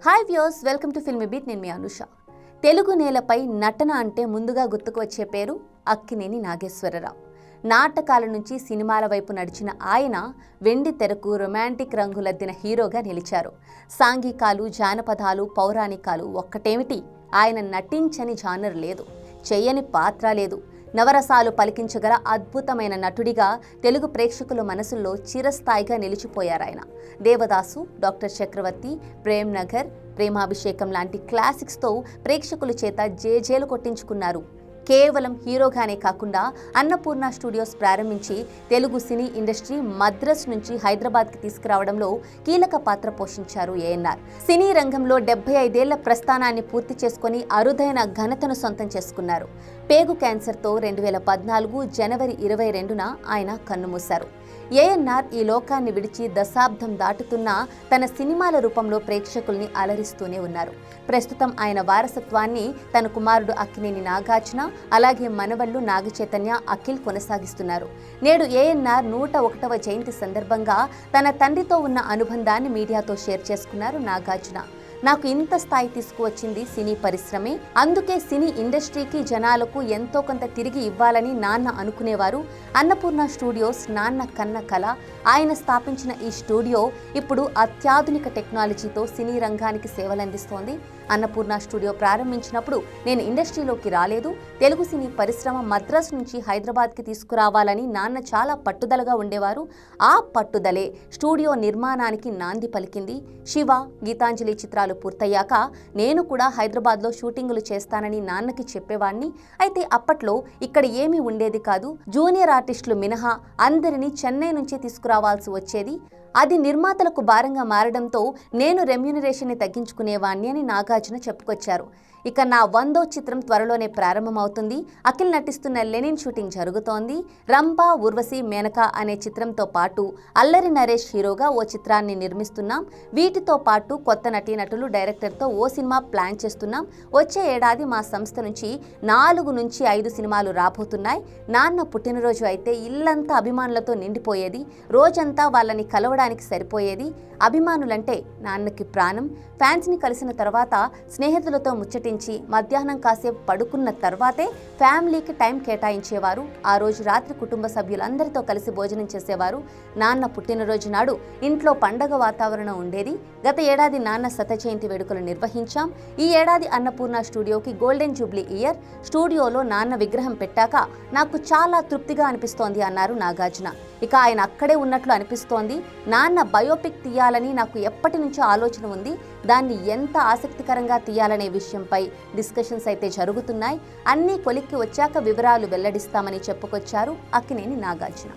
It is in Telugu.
Hi viewers, welcome to filmy beat. నేను మీ అనుష. తెలుగు నేలపై నటన అంటే ముందుగా గుర్తుకు వచ్చే పేరు అక్కినేని నాగేశ్వరరావు. నాటకాల నుంచి సినిమాల వైపు నడిచిన ఆయన వెండి తెరకు రొమాంటిక్ రంగులద్దిన హీరోగా నిలిచారు. సాంఘికాలు, జానపదాలు, పౌరాణికాలు ఒక్కటేమిటి, ఆయన నటించని జానర్ లేదు, చెయ్యని పాత్ర లేదు. నవరసాలు పలికించగల అద్భుతమైన నటుడిగా తెలుగు ప్రేక్షకుల మనసుల్లో చిరస్థాయిగా నిలిచిపోయారాయన. దేవదాసు, డాక్టర్ చక్రవర్తి, ప్రేమ్ నగర్, ప్రేమాభిషేకం లాంటి క్లాసిక్స్తో ప్రేక్షకుల చేత జేజేలు కొట్టించుకున్నారు. కేవలం హీరోగానే కాకుండా అన్నపూర్ణ స్టూడియోస్ ప్రారంభించి తెలుగు సినీ ఇండస్ట్రీ మద్రాస్ నుంచి హైదరాబాద్కి తీసుకురావడంలో కీలక పాత్ర పోషించారు ఏఎన్ఆర్. సినీ రంగంలో 75 ఏళ్ల ప్రస్థానాన్ని పూర్తి చేసుకుని అరుదైన ఘనతను సొంతం చేసుకున్నారు. పేగు క్యాన్సర్తో 2014 జనవరి 22న ఆయన కన్నుమూశారు. ఏఎన్ఆర్ ఈ లోకాన్ని విడిచి దశాబ్దం దాటుతున్నా తన సినిమాల రూపంలో ప్రేక్షకుల్ని అలరిస్తూనే ఉన్నారు. ప్రస్తుతం ఆయన వారసత్వాన్ని తన కుమారుడు అక్కినేని నాగార్జున, అలాగే మనవళ్లు నాగచైతన్య, అఖిల్ కొనసాగిస్తున్నారు. నేడు ఏఎన్ఆర్ 101వ జయంతి సందర్భంగా తన తండ్రితో ఉన్న అనుబంధాన్ని మీడియాతో షేర్ చేసుకున్నారు నాగార్జున. నాకు ఇంత స్థాయి తీసుకువచ్చింది సినీ పరిశ్రమే, అందుకే సినీ ఇండస్ట్రీకి, జనాలకు ఎంతో కొంత తిరిగి ఇవ్వాలని నాన్న అనుకునేవారు. అన్నపూర్ణ స్టూడియోస్ నాన్న కన్న కళ. ఆయన స్థాపించిన ఈ స్టూడియో ఇప్పుడు అత్యాధునిక టెక్నాలజీతో సినీ రంగానికి సేవలందిస్తోంది. అన్నపూర్ణ స్టూడియో ప్రారంభించినప్పుడు నేను ఇండస్ట్రీలోకి రాలేదు, తెలుగు సినీ పరిశ్రమ మద్రాస్ నుంచి హైదరాబాద్కి తీసుకురావాలని నాన్న చాలా పట్టుదలగా ఉండేవారు. ఆ పట్టుదలే స్టూడియో నిర్మాణానికి నాంది పలికింది. శివ, గీతాంజలి చిత్రాలు పూర్తయ్యాక నేను కూడా హైదరాబాద్లో షూటింగులు చేస్తానని నాన్నకి చెప్పేవాణ్ణి. అయితే అప్పట్లో ఇక్కడ ఏమీ ఉండేది కాదు. జూనియర్ ఆర్టిస్టులు మినహా అందరినీ చెన్నై నుంచే తీసుకురావాల్సి వచ్చేది. అది నిర్మాతలకు భారంగా మారడంతో నేను రెమ్యూనరేషన్ని తగ్గించుకునేవాణ్ణి అని నాగార్జున చెప్పుకొచ్చారు. ఇక నా 100వ చిత్రం త్వరలోనే ప్రారంభమవుతుంది. అఖిల్ నటిస్తున్న లెనిన్ షూటింగ్ జరుగుతోంది. రంభ, ఊర్వశి, మేనక అనే చిత్రంతో పాటు అల్లరి నరేష్ హీరోగా ఓ చిత్రాన్ని నిర్మిస్తున్నాం. వీటితో పాటు కొత్త నటీనటులు, డైరెక్టర్తో ఓ సినిమా ప్లాన్ చేస్తున్నాం. వచ్చే ఏడాది మా సంస్థ నుంచి 4 నుంచి 5 సినిమాలు రాబోతున్నాయి. నాన్న పుట్టినరోజు అయితే ఇల్లంతా అభిమానులతో నిండిపోయేది. రోజంతా వాళ్ళని కలవడానికి సరిపోయేది. అభిమానులంటే నాన్నకి ప్రాణం. ఫ్యాన్స్ని కలిసిన తర్వాత స్నేహితులతో ముచ్చటించి మధ్యాహ్నం కాసేపు పడుకున్న తర్వాతే ఫ్యామిలీకి టైం కేటాయించేవారు. ఆ రోజు రాత్రి కుటుంబ సభ్యులందరితో కలిసి భోజనం చేసేవారు. నాన్న పుట్టినరోజు నాడు ఇంట్లో పండగ వాతావరణం ఉండేది. గత ఏడాది నాన్న శత జయంతి వేడుకలు నిర్వహించాం. ఈ ఏడాది అన్నపూర్ణ స్టూడియోకి గోల్డెన్ జూబ్లీ ఇయర్. స్టూడియోలో నాన్న విగ్రహం పెట్టాక నాకు చాలా తృప్తిగా అనిపిస్తోంది అన్నారు నాగార్జున. ఇక ఆయన అక్కడే ఉన్నట్లు అనిపిస్తోంది. నాన్న బయోపిక్ తీయాలని నాకు ఎప్పటి నుంచో ఆలోచన ఉంది. దాన్ని ఎంత ఆసక్తికరంగా తీయాలనే విషయంపై డిస్కషన్స్ అయితే జరుగుతున్నాయి. అన్నీ కొలిక్కి వచ్చాక వివరాలు వెల్లడిస్తామని చెప్పుకొచ్చారు అక్కినేని నాగార్జున.